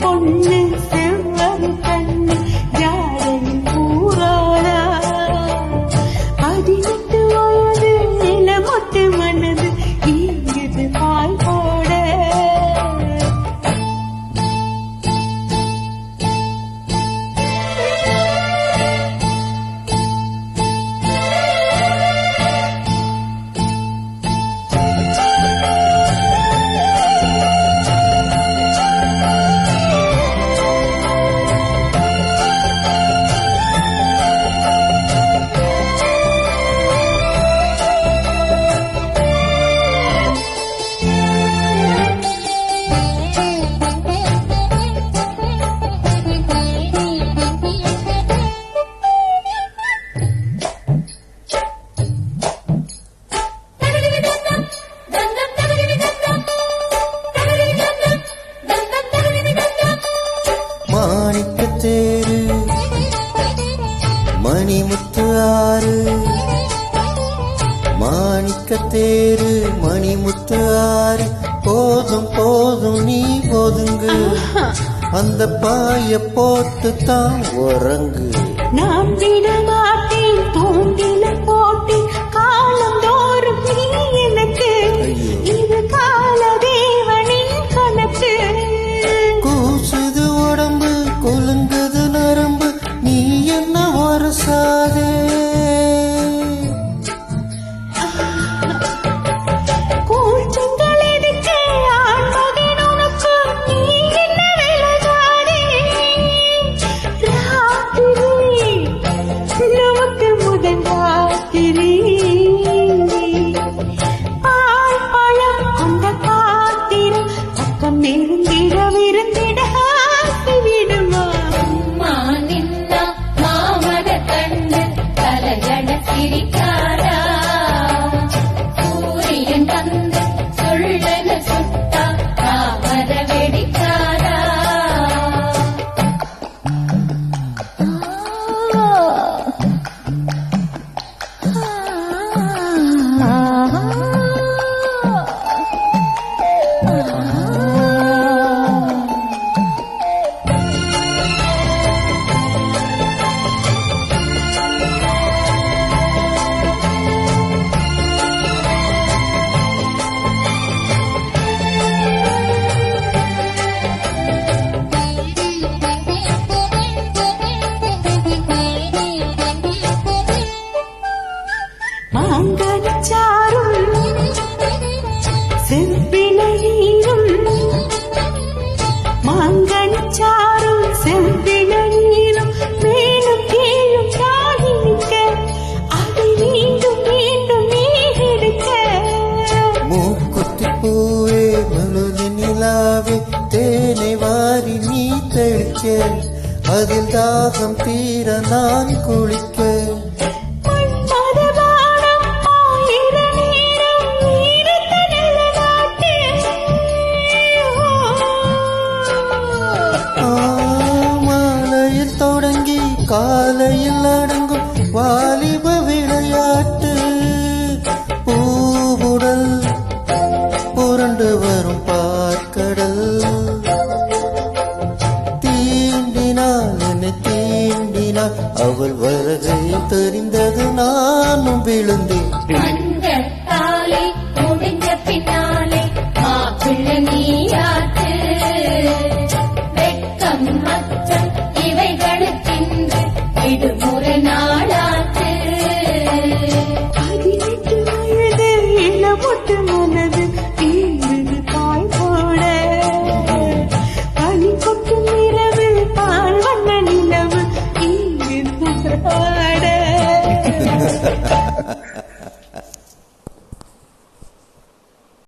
பொண்ணு செவ்வரி கண்ணு ஜாடையில் பூராடா 18 வயது நிலமொட்டு மனது இங்குது பால் போட மாணிக்கத்தேரு மணிமுத்து ஆறு மாணிக்கத்தேரு மணிமுத்து ஆறு போதும் போதும் நீ ஒதுங்கு அந்த பாய போட்டு தான் உறங்கு நான் விட மாட்டேன் தூண்டில போட்டு காலம் தோறும் நீ எனக்கு இது கால தேவனின் கணக்கு கூசுது உடம்பு குலுங்குது நரம்பு நீ என்ன வரசாதே கூச்சங்கள் எதுக்கு ஆண் மகன் உனக்கு நீ என்ன விலகாதே ராத்திரி நமக்கு முதல் ராத்திரி பால் பழம் அந்த காத்திரம் பக்கம் நெருங்கிட விருந்திட ஆசை விடுமா நின்னா மாமன கண்டு கலகட சிரிக்காரா சூரியன் வந்து சொல்லன சுட்டா தாமர வெடிக்காரா மாங்கனிச்சாரும் செவ்விளையும் மாங்கனிச்சாரும் செவ்விளையும் மேலும் கீழும் தாகி நிற்க அதை மீண்டும் மீண்டும் நீ எடுக்க மூக்குத்தி பூவே மழுதி நிலாவே தேனை வாரி நீ தெளிக்க அதில் தாகம் தீர நான் குளிக்க மன்மதபானம் ஆயிர நேரம் நீரத்த நிலநாட்டு மாலையில் தொடங்கி காலையில் அடங்கும் வாலிப விளையாட்டு பூவுடல் புரண்டு வரும் பார்க்கடல் தீண்டினால் என்னை தீண்டினால் அவள் வருகை தெரிந்தது நானும் விழுந்தேன் மஞ்சள் தாலி முடிஞ்ச பின்னாலே மாப்பிள்ளை நீயாச்சு வெட்கம் மச்சம் இவைகளுக்கென்று விடுமுறை நாளாச்சு 18 வயது இளமொட்டு மனது இங்குது தாய் போட பனி கொட்டும் இரவு பால் வண்ண நிலவு இங்குது ஆட